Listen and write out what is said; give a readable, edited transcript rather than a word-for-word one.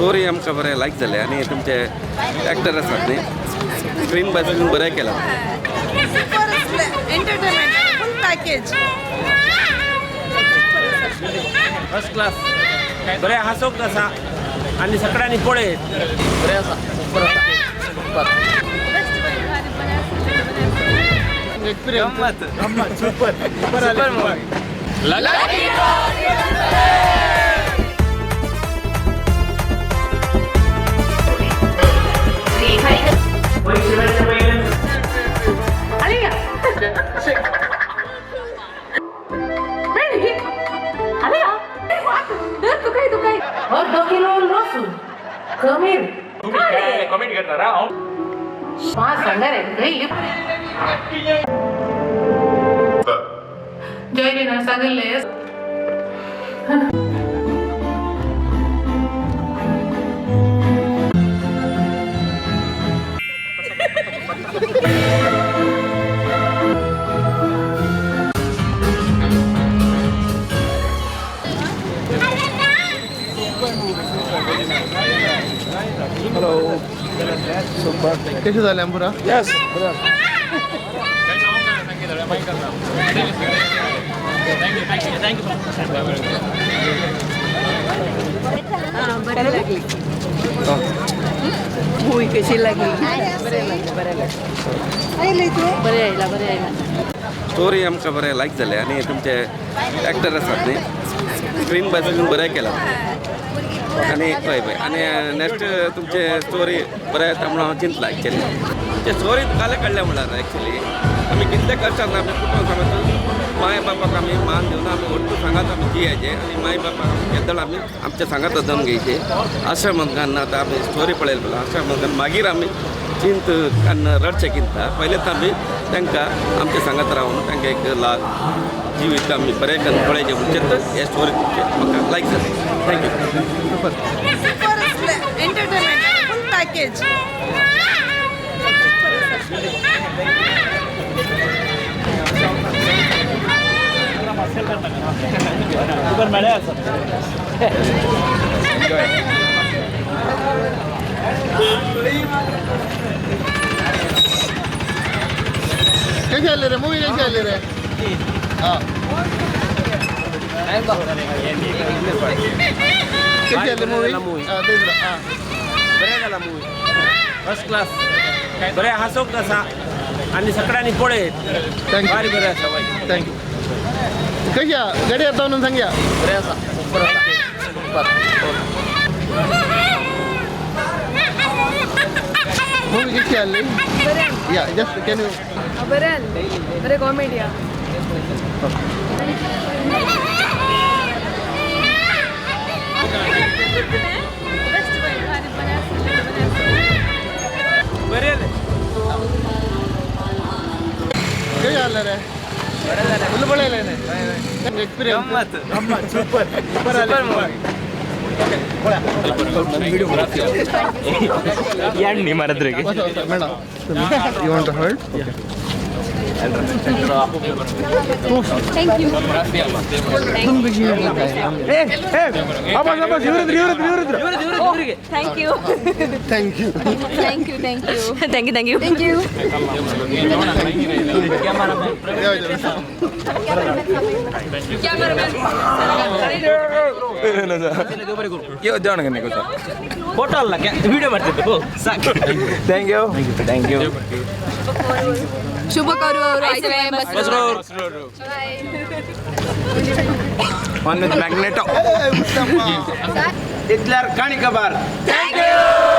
story आमकां बरें लायक जालें आनी तुमचे एक्टर आसात न्ही स्क्रीन बाय स्क्रीन बरें केला एंटरटेनमेंट फुल पॅकेज फर्स्ट क्लास बरें हांसोंक आसा आनी सगळ्यांनी पळय बरें आसा एक्सपिरियन्स सुपर अर्धा किलो लसूण कमीर कमेंट करतारा पाच सांगणार आहे जयलीनं सांगितले कैसे झाले पुरा यस मूवी कशी लागली स्टोरी आमकां बरें लायक जालें आनी तुमचे एक्टर आसात न्ही स्क्रीन बाय स्क्रीन बरें केला आनी पळय पळय आनी नेक्स्ट तुमचे स्टोरी बरें येता म्हणून हांव चिंतलां एक्चुली तुमचे स्टोरी काले काडल्या म्हणल्यार एक्चुली आमी कितले कश्टान आमी कुटूंब सांगत माय बापाक आमी मान दिवन आमी वट्टू सांगात आमी जियेचे आनी माय बापाक येदळ आमी आमच्या सांगात दम घेवचे अशें म्हणून आतां आमी स्टोरी पळयली पळय अशें म्हणून मागीर आमी चिंत काडून रडचें चिंतता पयलेच आमी तांकां आमच्या सांगात रावन तांकां एक जिवीत आमी बरें करून पळयचें म्हणजे हे स्टोरी तुमचे म्हाका लायक जालें थँक्यू एंटरटेनमेंट फुल पॅकेज कैसे आले रे मूवी कैसे आले रे हाँ कैसे आले मूवी हाँ तेच हाँ बरें जाला मूवी फर्स्ट क्लास बरें हांसोंक आसा आनी सगळ्यांनी पळय थँक्यू भारी बरें आसा बाई थँक्यू कशी गाडी येता म्हणून सांगया बरें आसा सुपर मूवी कशी आली या जस्ट कॅन यू बरे कॉमेडी बरें कशी आलं रे फुल पळयलें एक्सपिरियन्स सुपर यांनी मारत रे madam you want to hurt thank you thank you thank you thank you thank you thank you thank you thank you photo ಅಲ್ಲ ವಿಡಿಯೋ ಮಾಡ್ತಿದ್ದು ಸಾಕು ಥ್ಯಾಂಕ್ ಯು ಥ್ಯಾಂಕ್ ಯು शुभ करू ऑन विथ मॅग्नेटो इतल्यार काणी खबर थँक यू